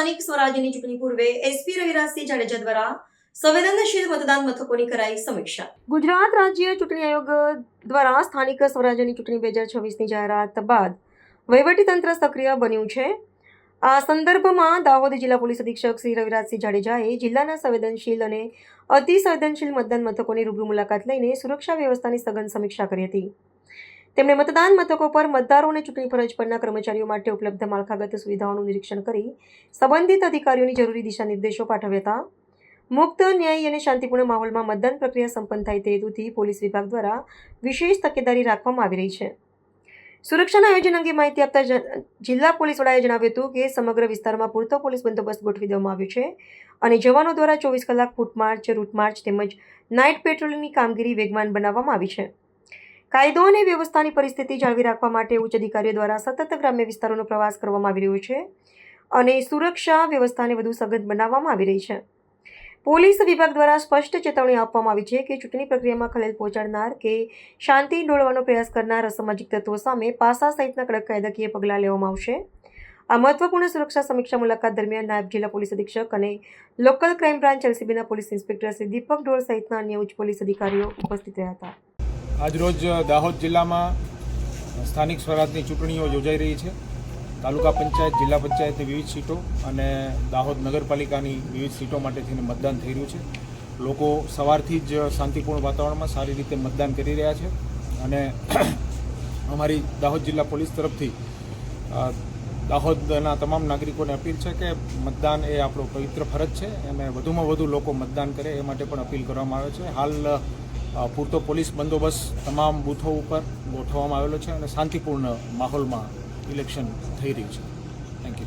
સ્થાનિક સ્વરાજ્યની ચૂંટણી પૂર્વે એસપી રવિરાજસિંહ જાડેજા દ્વારા સંવેદનશીલ મતદાન મથકોની કરાઈ સમીક્ષા। ગુજરાત રાજ્ય ચૂંટણી આયોગ દ્વારા સ્થાનિક સ્વરાજ્યની ચૂંટણી 2026ની જાહેરાત બાદ વહીવટીતંત્ર સક્રિય બન્યું છે। આ સંદર્ભમાં દાહોદ જિલ્લા પોલીસ અધિક્ષક શ્રી રવિરાજસિંહ જાડેજાએ જિલ્લાના સંવેદનશીલ અને અતિ સંવેદનશીલ મતદાન મથકોની રૂબરૂ મુલાકાત લઈને સુરક્ષા વ્યવસ્થાની સઘન સમીક્ષા કરી હતી। તેમણે મતદાન મથકો પર મતદારો અને ચૂંટણી ફરજ પરના કર્મચારીઓ માટે ઉપલબ્ધ માળખાગત સુવિધાઓનું નિરીક્ષણ કરી સંબંધિત અધિકારીઓની જરૂરી દિશા નિર્દેશો પાઠવ્યા હતા। મુક્ત, ન્યાયી અને શાંતિપૂર્ણ માહોલમાં મતદાન પ્રક્રિયા સંપન્ન થાય તે હેતુથી પોલીસ વિભાગ દ્વારા વિશેષ તકેદારી રાખવામાં આવી રહી છે। સુરક્ષાના આયોજન અંગે માહિતી આપતા જિલ્લા પોલીસ વડાએ જણાવ્યું હતું કે સમગ્ર વિસ્તારમાં પૂરતો પોલીસ બંદોબસ્ત ગોઠવી દેવામાં આવ્યો છે અને જવાનો દ્વારા 24 કલાક ફૂટ માર્ચ, રૂટ માર્ચ તેમજ નાઇટ પેટ્રોલિંગની કામગીરી વેગવાન બનાવવામાં આવી છે। કાયદો અને વ્યવસ્થાની પરિસ્થિતિ જાળવી રાખવા માટે ઉચ્ચ અધિકારીઓ દ્વારા સતત ગ્રામ્ય વિસ્તારોનો પ્રવાસ કરવામાં આવી રહ્યો છે અને સુરક્ષા વ્યવસ્થાને વધુ સઘન બનાવવામાં આવી રહી છે। પોલીસ વિભાગ દ્વારા સ્પષ્ટ ચેતવણી આપવામાં આવી છે કે ચૂંટણી પ્રક્રિયામાં ખલેલ પહોંચાડનાર કે શાંતિ ડોળવાનો પ્રયાસ કરનાર અસામાજિક તત્વો સામે પાસા સહિતના કડક કાયદાકીય પગલાં લેવામાં આવશે। આ મહત્વપૂર્ણ સુરક્ષા સમીક્ષા મુલાકાત દરમિયાન નાયબ જિલ્લા પોલીસ અધિક્ષક અને લોકલ ક્રાઇમ બ્રાન્ચ એલસીબીના પોલીસ ઇન્સ્પેક્ટર શ્રી દીપક ઢોળ સહિતના અન્ય ઉચ્ચ પોલીસ અધિકારીઓ ઉપસ્થિત રહ્યા હતા। આજરોજ દાહોદ જિલ્લામાં સ્થાનિક સ્વરાજની ચૂંટણીઓ યોજાઈ રહી છે। તાલુકા પંચાયત, જિલ્લા પંચાયતની વિવિધ સીટો અને દાહોદ નગરપાલિકાની વિવિધ સીટો માટેથી મતદાન થઈ રહ્યું છે। લોકો સવારથી જ શાંતિપૂર્ણ વાતાવરણમાં સારી રીતે મતદાન કરી રહ્યા છે અને અમારી દાહોદ જિલ્લા પોલીસ તરફથી દાહોદના તમામ નાગરિકોને અપીલ છે કે મતદાન એ આપણો પવિત્ર ફરજ છે અને વધુમાં વધુ લોકો મતદાન કરે એ માટે પણ અપીલ કરવામાં આવે છે। હાલ પૂરતો પોલીસ બંદોબસ્ત તમામ બૂથો ઉપર ગોઠવવામાં આવેલો છે અને શાંતિપૂર્ણ માહોલમાં ઇલેક્શન થઈ રહ્યું છે।